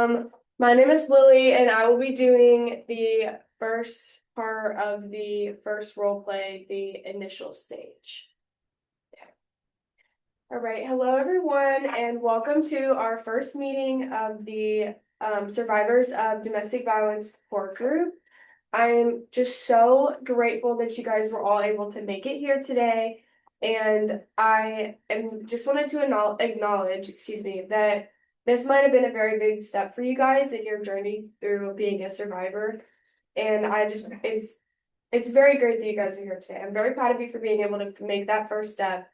My name is Lily, and I will be doing the first part of the first role play, the initial stage. All right, hello everyone, and welcome to our first meeting of the Survivors of Domestic Violence Support Group. I'm just so grateful that you guys were all able to make it here today, and just wanted to acknowledge, that this might have been a very big step for you guys in your journey through being a survivor. And it's very great that you guys are here today. I'm very proud of you for being able to make that first step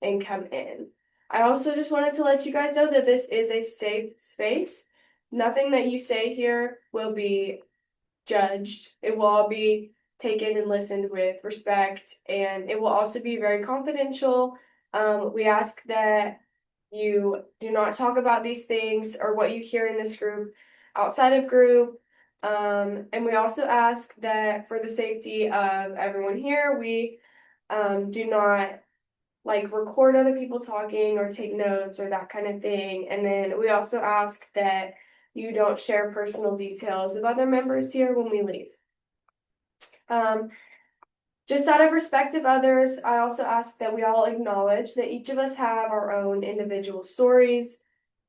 and come in. I also just wanted to let you guys know that this is a safe space. Nothing that you say here will be judged. It will all be taken and listened with respect, and it will also be very confidential. We ask that you do not talk about these things or what you hear in this group outside of group. And we also ask that for the safety of everyone here, we do not record other people talking or take notes or that kind of thing. And then we also ask that you don't share personal details of other members here when we leave. Just out of respect of others, I also ask that we all acknowledge that each of us have our own individual stories.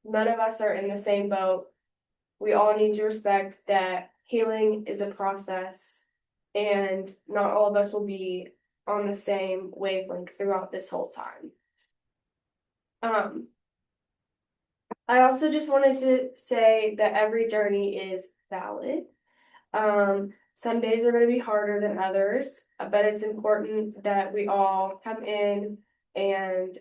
None of us are in the same boat. We all need to respect that healing is a process, and not all of us will be on the same wavelength throughout this whole time. I also just wanted to say that every journey is valid. Some days are going to be harder than others, but it's important that we all come in and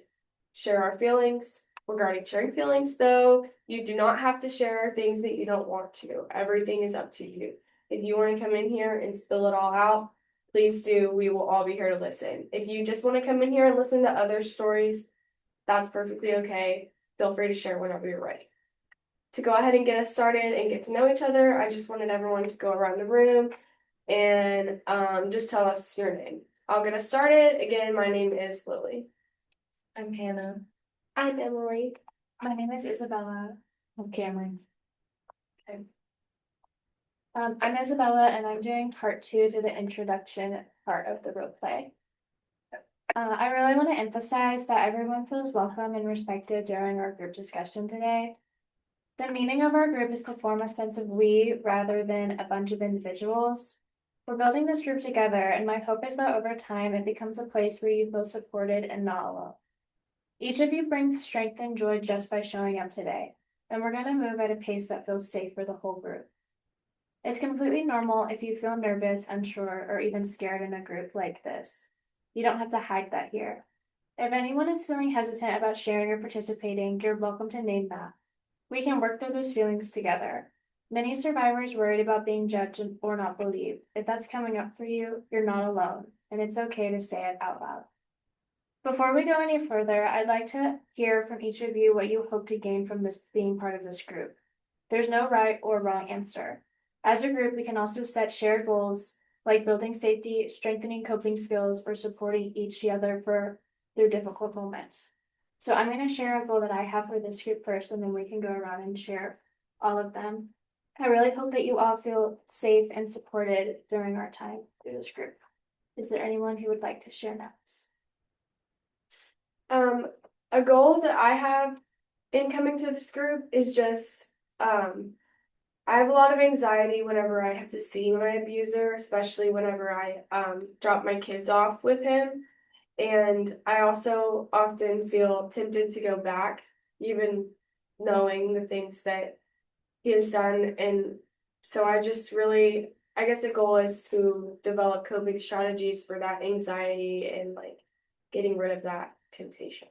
share our feelings. Regarding sharing feelings, though, you do not have to share things that you don't want to. Everything is up to you. If you want to come in here and spill it all out, please do. We will all be here to listen. If you just want to come in here and listen to other stories, that's perfectly okay. Feel free to share whenever you're ready. To go ahead and get us started and get to know each other, I just wanted everyone to go around the room and just tell us your name. I'll get us started. Again, my name is Lily. I'm Hannah. I'm Emily. My name is Isabella. I'm Cameron. Okay. I'm Isabella, and I'm doing part 2 to the introduction part of the role play. I really want to emphasize that everyone feels welcome and respected during our group discussion today. The meaning of our group is to form a sense of we rather than a bunch of individuals. We're building this group together, and my hope is that over time it becomes a place where you feel supported and not alone. Each of you brings strength and joy just by showing up today, and we're going to move at a pace that feels safe for the whole group. It's completely normal if you feel nervous, unsure, or even scared in a group like this. You don't have to hide that here. If anyone is feeling hesitant about sharing or participating, you're welcome to name that. We can work through those feelings together. Many survivors worried about being judged or not believed. If that's coming up for you, you're not alone, and it's okay to say it out loud. Before we go any further, I'd like to hear from each of you what you hope to gain from this being part of this group. There's no right or wrong answer. As a group, we can also set shared goals like building safety, strengthening coping skills, or supporting each other through difficult moments. So I'm going to share a goal that I have for this group first, and then we can go around and share all of them. I really hope that you all feel safe and supported during our time through this group. Is there anyone who would like to share next? A goal that I have in coming to this group is just, I have a lot of anxiety whenever I have to see my abuser, especially whenever I drop my kids off with him. And I also often feel tempted to go back, even knowing the things that he has done. And so I guess the goal is to develop coping strategies for that anxiety and getting rid of that temptation.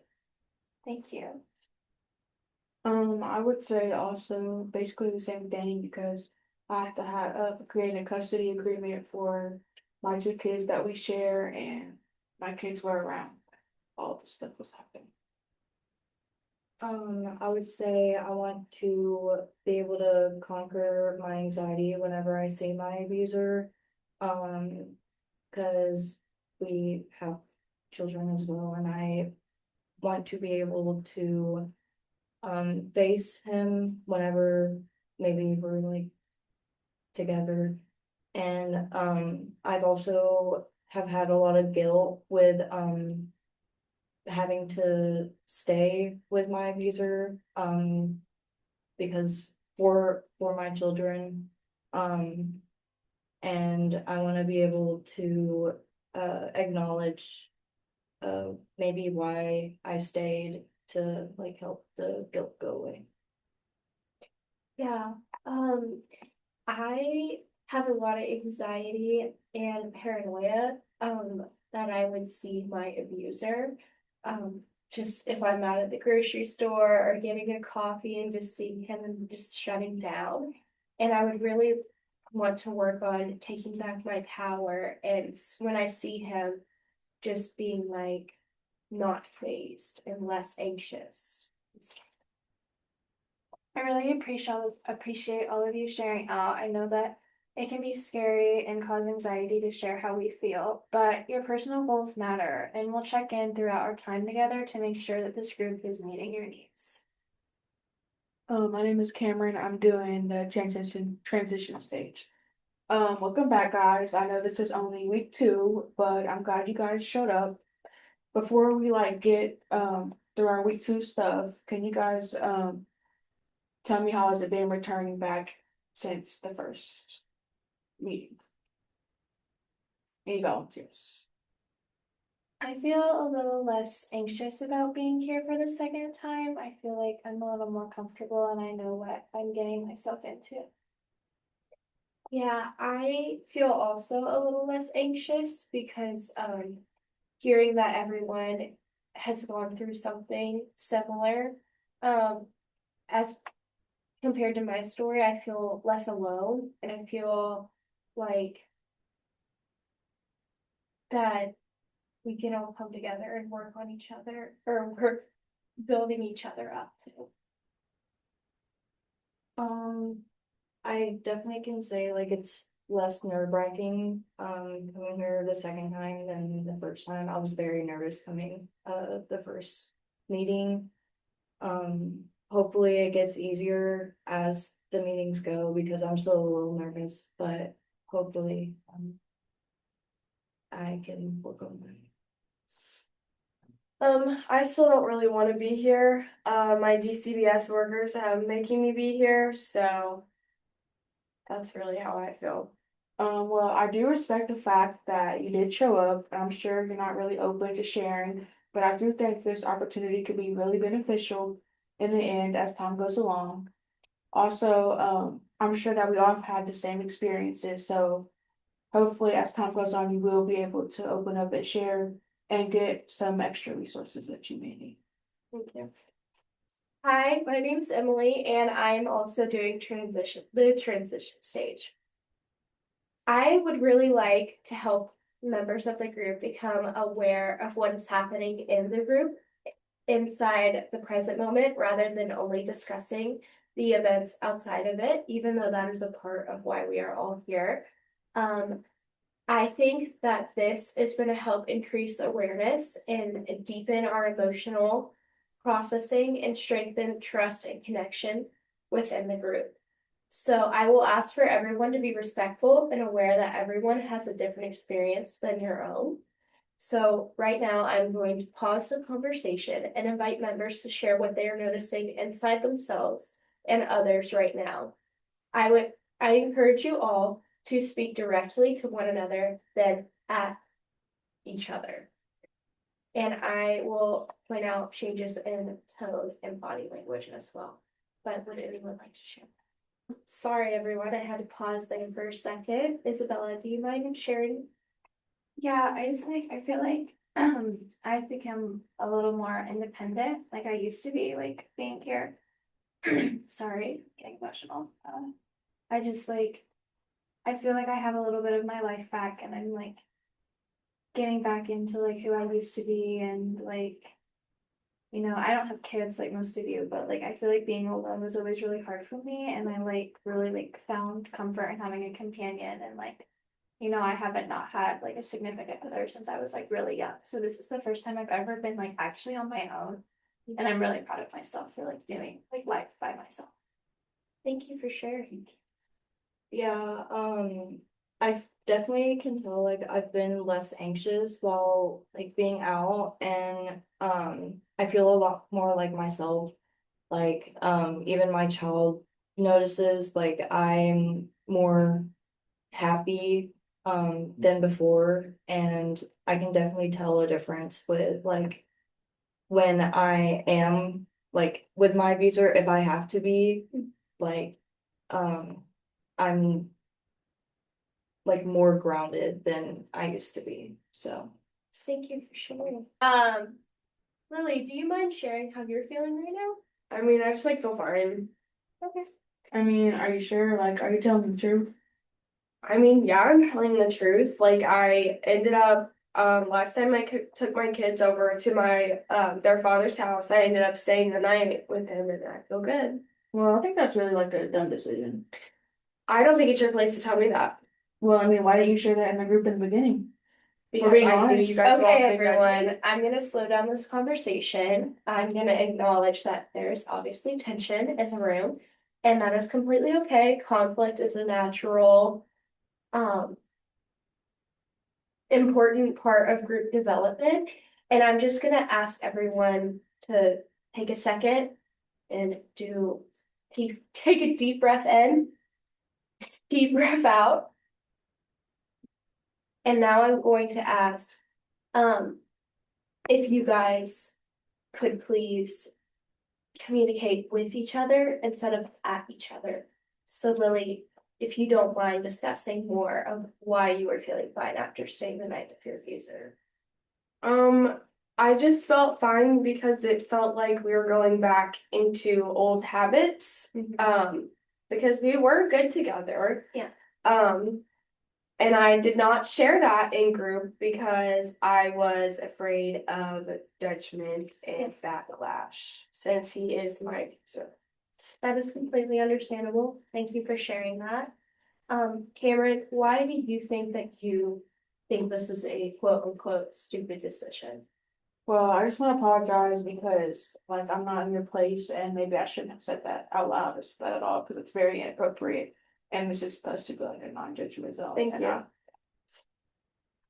Thank you. I would say also basically the same thing because I have to create a custody agreement for my 2 kids that we share, and my kids were around all the stuff was happening. I would say I want to be able to conquer my anxiety whenever I see my abuser. Because we have children as well, and I want to be able to face him whenever maybe we're like together. And I've also have had a lot of guilt with having to stay with my abuser because for my children. And I want to be able to acknowledge maybe why I stayed to like help the guilt go away. Yeah, um, I have a lot of anxiety and paranoia, that I would see my abuser. Just if I'm out at the grocery store or getting a coffee and just seeing him and just shutting down. And I would really want to work on taking back my power and when I see him, just being like not phased and less anxious. I really appreciate all of you sharing out. I know that it can be scary and cause anxiety to share how we feel, but your personal goals matter, and we'll check in throughout our time together to make sure that this group is meeting your needs. My name is Cameron. I'm doing the transition stage. Welcome back, guys. I know this is only week 2, but I'm glad you guys showed up. Before we get through our week 2 stuff, can you guys tell me how has it been returning back since the first meeting? Any volunteers? I feel a little less anxious about being here for the second time. I feel like I'm a little more comfortable and I know what I'm getting myself into. Yeah, I feel also a little less anxious because hearing that everyone has gone through something similar, as compared to my story, I feel less alone and I feel like that we can all come together and work on each other or work building each other up too. I definitely can say like it's less nerve-wracking coming here the second time than the first time. I was very nervous coming the first meeting. Hopefully it gets easier as the meetings go because I'm still a little nervous, but hopefully I can work on that. I still don't really want to be here. My DCBS workers are making me be here, so that's really how I feel. Well, I do respect the fact that you did show up. I'm sure you're not really open to sharing, but I do think this opportunity could be really beneficial in the end as time goes along. Also, I'm sure that we all have had the same experiences, so hopefully as time goes on, you will be able to open up and share and get some extra resources that you may need. Thank you. Hi, my name's Emily and I'm also doing the transition stage. I would really like to help members of the group become aware of what is happening in the group inside the present moment rather than only discussing the events outside of it, even though that is a part of why we are all here. I think that this is going to help increase awareness and deepen our emotional processing and strengthen trust and connection within the group. So I will ask for everyone to be respectful and aware that everyone has a different experience than your own. So right now I'm going to pause the conversation and invite members to share what they are noticing inside themselves and others right now. I encourage you all to speak directly to one another than at each other. And I will point out changes in tone and body language as well. But would anyone like to share? Sorry, everyone, I had to pause there for a second. Isabella, do you mind sharing? Yeah, I feel like I've become a little more independent, like I used to be, like being here. Sorry, getting emotional. I just I feel like I have a little bit of my life back and I'm like getting back into like who I used to be and I don't have kids like most of you, but like I feel like being alone was always really hard for me and I really found comfort in having a companion and I haven't not had like a significant other since I was like really young. So this is the first time I've ever been like actually on my own. And I'm really proud of myself for like doing like life by myself. Thank you for sharing. Yeah, I definitely can tell like I've been less anxious while like being out and I feel a lot more like myself. Like even my child notices like I'm more happy than before and I can definitely tell a difference with like when I am like with my abuser if I have to be like I'm like more grounded than I used to be. So Thank you for sharing. Lily, do you mind sharing how you're feeling right now? I mean, I just like feel fine. Okay. I mean, are you sure? Like, are you telling the truth? I mean, yeah, I'm telling the truth. Like I ended up last time took my kids over to my their father's house, I ended up staying the night with him and I feel good. Well, I think that's really like a dumb decision. I don't think it's your place to tell me that Well, I mean, why didn't you share that in the group in the beginning? because being I knew honest. you guys were all Okay, gonna judge me. everyone, I'm gonna slow down this conversation. I'm gonna acknowledge that there's obviously tension in the room, and that is completely okay. Conflict is a natural, important part of group development. And I'm just gonna ask everyone to take a second and take a deep breath in, deep breath out. And now I'm going to ask, if you guys could please communicate with each other instead of at each other. So Lily, if you don't mind discussing more of why you were feeling fine after staying the night with your abuser. Um, I just felt fine because it felt like we were going back into old habits. Because we were good together. Yeah. And I did not share that in group because I was afraid of judgment and backlash since he is my abuser. That is completely understandable. Thank you for sharing that. Cameron, why do you think that you think this is a quote unquote stupid decision? Well, I just want to apologize because like I'm not in your place and maybe I shouldn't have said that out loud or said that at all because it's very inappropriate and this is supposed to be like a non-judgmental. Thank and you.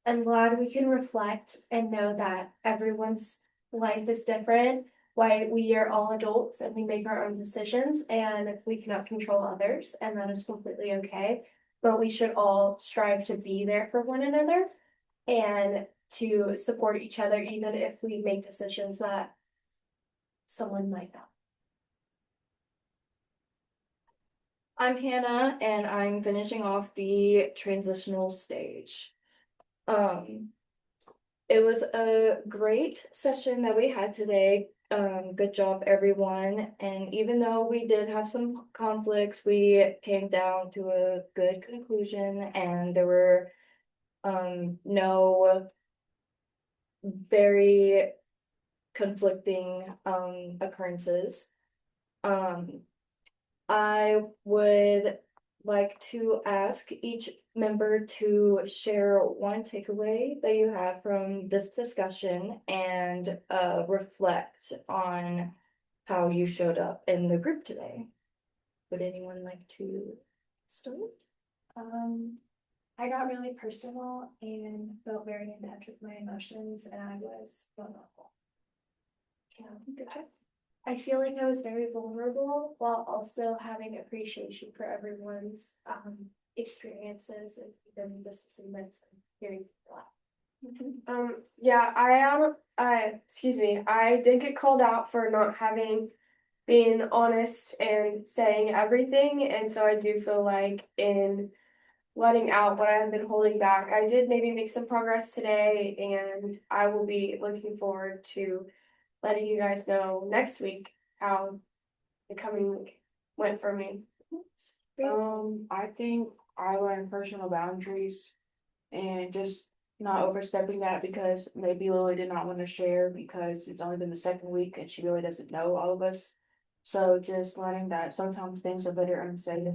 I'm glad we can reflect and know that everyone's life is different. Why we are all adults and we make our own decisions and we cannot control others, and that is completely okay. But we should all strive to be there for one another and to support each other, even if we make decisions that someone might not. I'm Hannah and I'm finishing off the transitional stage. It was a great session that we had today. Good job, everyone. And even though we did have some conflicts, we came down to a good conclusion and there were no very conflicting occurrences. I would like to ask each member to share one takeaway that you had from this discussion and reflect on how you showed up in the group today. Would anyone like to start? I got really personal and felt very in touch with my emotions, and I was vulnerable. Yeah, good job. I feel like I was very vulnerable while also having appreciation for everyone's experiences and even disagreements and hearing a lot. Yeah, excuse me, I did get called out for not having been honest and saying everything, and so I do feel like in letting out what I have been holding back, I did maybe make some progress today, and I will be looking forward to letting you guys know next week how the coming week went for me. I think I learned personal boundaries and just not overstepping that because maybe Lily did not want to share because it's only been the second week and she really doesn't know all of us. So just learning that sometimes things are better unsaid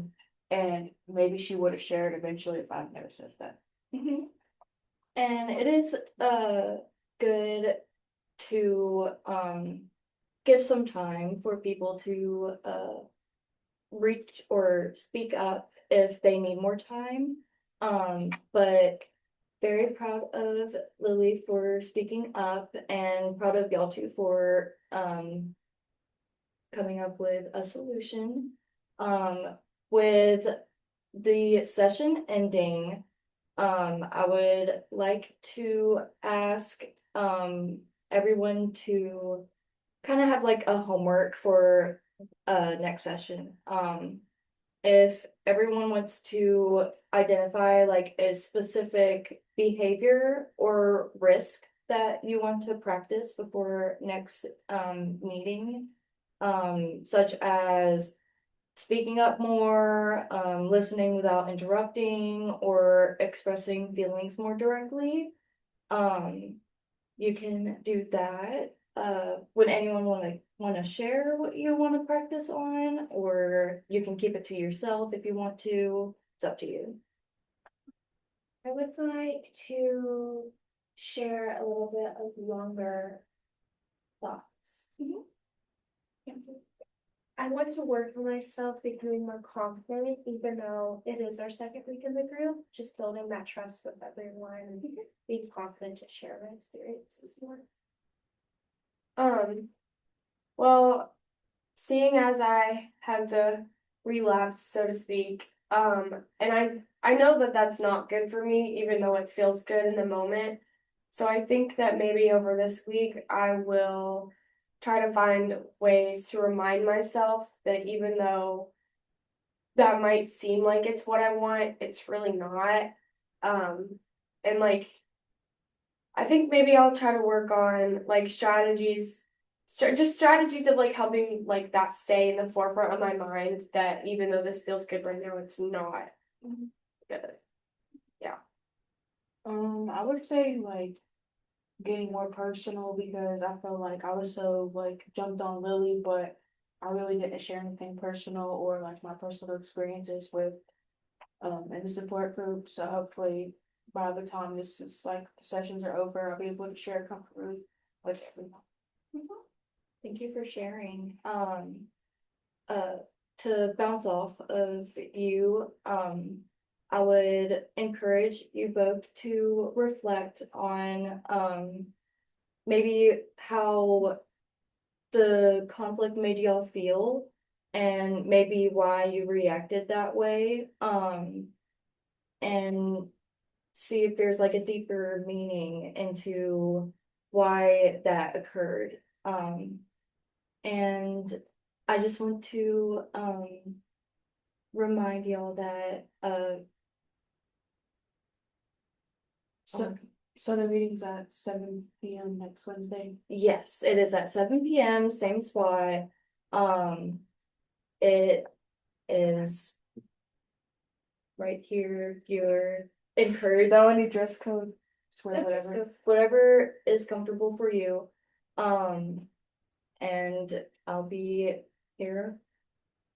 and maybe she would have shared eventually if I'd never said that. And it is good to give some time for people to reach or speak up if they need more time. But very proud of Lily for speaking up and proud of y'all too for coming up with a solution. With the session ending, I would like to ask everyone to kind of have like a homework for next session. If everyone wants to identify like a specific behavior or risk that you want to practice before next meeting, such as speaking up more, listening without interrupting, or expressing feelings more directly, you can do that. Would anyone wanna share what you wanna practice on, or you can keep it to yourself if you want to. It's up to you. I would like to share a little bit of longer thoughts. I want to work on myself becoming more confident, even though it is our second week in the group, just building that trust with everyone and being confident to share my experiences more. Well, seeing as I had the relapse, so to speak, and I know that that's not good for me, even though it feels good in the moment. So I think that maybe over this week I will try to find ways to remind myself that even though that might seem like it's what I want, it's really not. And like I think maybe I'll try to work on like strategies, just strategies of like helping like that stay in the forefront of my mind, that even though this feels good right now, it's not good. I would say like getting more personal because I felt like I was so like jumped on Lily, but I really didn't share anything personal or like my personal experiences with in the support group. So hopefully by the time this is like the sessions are over, I'll be able to share comfortably with everyone. Thank you for sharing. To bounce off of you, I would encourage you both to reflect on maybe how the conflict made y'all feel and maybe why you reacted that way. And see if there's like a deeper meaning into why that occurred. And I just want to remind y'all that So so the meeting's at 7 p.m. next Wednesday. yes, it is at 7 p.m. same spot. It is right here. You're encouraged. Without any dress code, just wear Yeah, whatever. whatever is comfortable for you. And I'll be here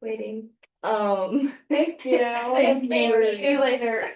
waiting. Thank you. Thank you. See you later.